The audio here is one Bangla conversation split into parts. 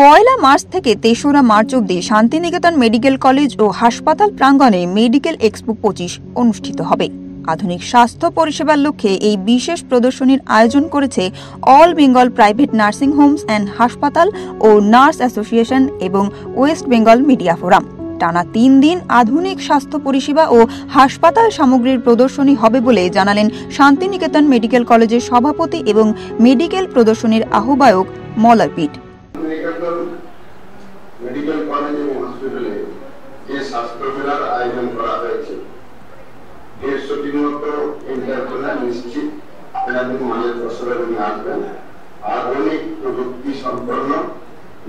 পয়লা মার্চ থেকে ৩রা মার্চ অবধি শান্তিনিকেতন মেডিকেল কলেজ ও হাসপাতাল প্রাঙ্গণে মেডিকেল এক্সপো ২৫ অনুষ্ঠিত হবে। আধুনিক স্বাস্থ্য পরিষেবার লক্ষ্যে এই বিশেষ প্রদর্শনীর আয়োজন করেছে all Bengal private nursing Holmes and হাসপাতাল ও নার্স অ্যাসোসিয়েশন এবং ওয়েস্ট বেঙ্গল মিডিয়া ফোরাম। টানা ৩ দিন আধুনিক স্বাস্থ্য পরিষেবা ও হাসপাতাল সামগ্রীর প্রদর্শনী হবে বলে জানালেন শান্তিনিকেতন মেডিকেল কলেজের সভাপতি এবং মেডিকেল প্রদর্শনীর আহ্বায়ক মলয় পিট। মেডিকেল কলেজ এবং হসপিটালে যে স্বাস্থ্য মেলার আয়োজন করা হয়েছে ১৫০টির মতো এন্টারপ্রেনার নিশ্চিত মানের ফসলের নিয়ে আসবেন আধুনিক প্রযুক্তি সম্পন্ন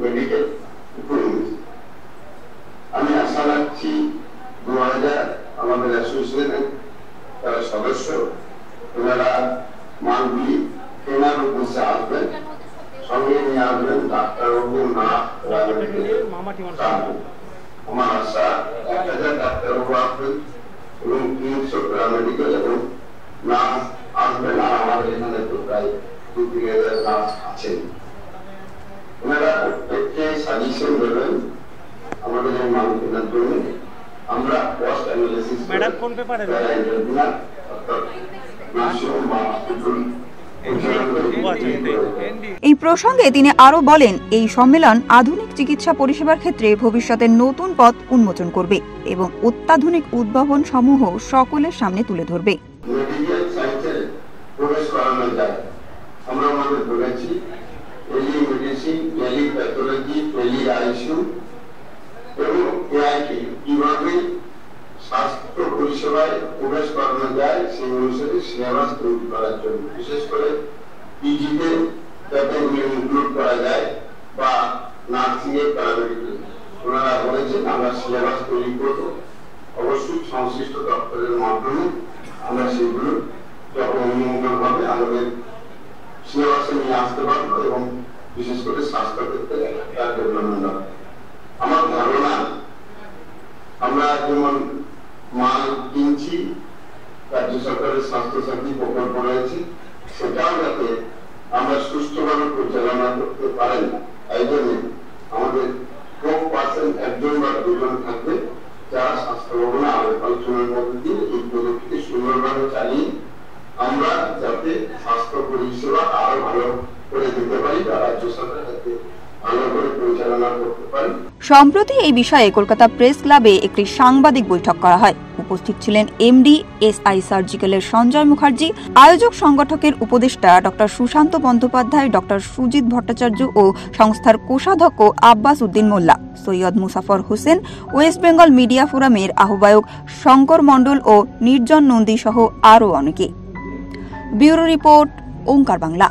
মেডিকেল ইকুইপমেন্ট। আমি আশা রাখছি ২০০০ আমাদের অ্যাসোসিয়েশনের যারা সদস্য ওনারা মালগুলি কেনার উদ্দেশ্যে আসবেন, সঙ্গে নিয়ে আসবেন ডাক্তারবাবু না। আমার আশা ১০০০ ডাক্তারবাবু আসবেন এবং ৩০০ প্যারামেডিক্যাল এবং নার্স আসবেন। আর আমাদের এখানে তো প্রায় ২-৩০০০ নার্স আছেন। ওনারা প্রত্যেককে সাজেশন দেবেন আমাদের এই মাল কেনার জন্য। আমরা কস্ট অ্যানালিসিস ম্যাডাম কোন পেপারে এই প্রসঙ্গে তিনি আরো বলেন, এই সম্মেলন আধুনিক চিকিৎসা পরিষেবার ক্ষেত্রে ভবিষ্যতের নতুন পথ উন্মোচন করবে এবং অত্যাধুনিক উদ্ভাবন সমূহ সকলের সামনে তুলে ধরবে। মেডিকেল সায়েন্সে প্রবেশ করানো যায়। আমরা আমাদের বলেছি টেলিমেডিসিন, টেলিপ্যাথোলজি, টেলি আইসিইউ এবং এআইটি কিভাবে স্বাস্থ্য পরিষেবায় প্রবেশ করানো যায় সেই অনুসারে সিলেবাস তৈরি করার জন্য, বিশেষ করে পিজিতে যাতে ইনক্লুড করা যায় বা নার্সিং এর প্যারামেডিক্যাল। ওনারা বলেছেন আমরা সিলেবাস তৈরি করব, অবশ্যই সংশ্লিষ্ট দপ্তরের মাধ্যমে আমরা সেগুলো যখন অনুমোদন হবে আমাদের সিলেবাসে নিয়ে আসতে পারবো এবং বিশেষ করে স্বাস্থ্য ক্ষেত্রে তার ডেভেলপমেন্ট হবে। আমার ধারণা আমরা যেমন মাল কিনছি, রাজ্য সরকারের স্বাস্থ্যসাথী প্রকল্প রয়েছে, সেটাও যাতে আমরা সুষ্ঠুভাবে পরিচালনা করতে পারেন। এই জন্য আমাদের 4% একজন বা দুজন থাকবে যারা স্বাস্থ্য ভবনে আলোচনার মধ্যে দিয়ে এই প্রযুক্তিকে সুন্দরভাবে চালিয়ে আমরা যাতে স্বাস্থ্য পরিষেবা আরো ভালো করে দিতে পারি বা রাজ্য সরকার যাতে ভালো করে পরিচালনা করতে পারি। সম্প্রতি এই বিষয়ে কলকাতা প্রেস ক্লাবে একটি সাংবাদিক বৈঠক করা হয়। উপস্থিত ছিলেন এমডি এসআই সার্জিক্যালের সঞ্জয় মুখার্জি, আয়োজক সংগঠকের উপদেষ্টা ডক্টর সুশান্ত বন্দ্যোপাধ্যায়, ডক্টর সুজিত ভট্টাচার্য ও সংস্থার কোষাধ্যক্ষ আব্বাস উদ্দিন মোল্লা, সৈয়দ মুসাফর হোসেন, ওয়েস্ট বেঙ্গল মিডিয়া ফোরামের আহ্বায়ক শঙ্কর মণ্ডল ও নির্জন নন্দী সহ আরও অনেকে। ব্যুরো রিপোর্ট, ওঙ্কার বাংলা।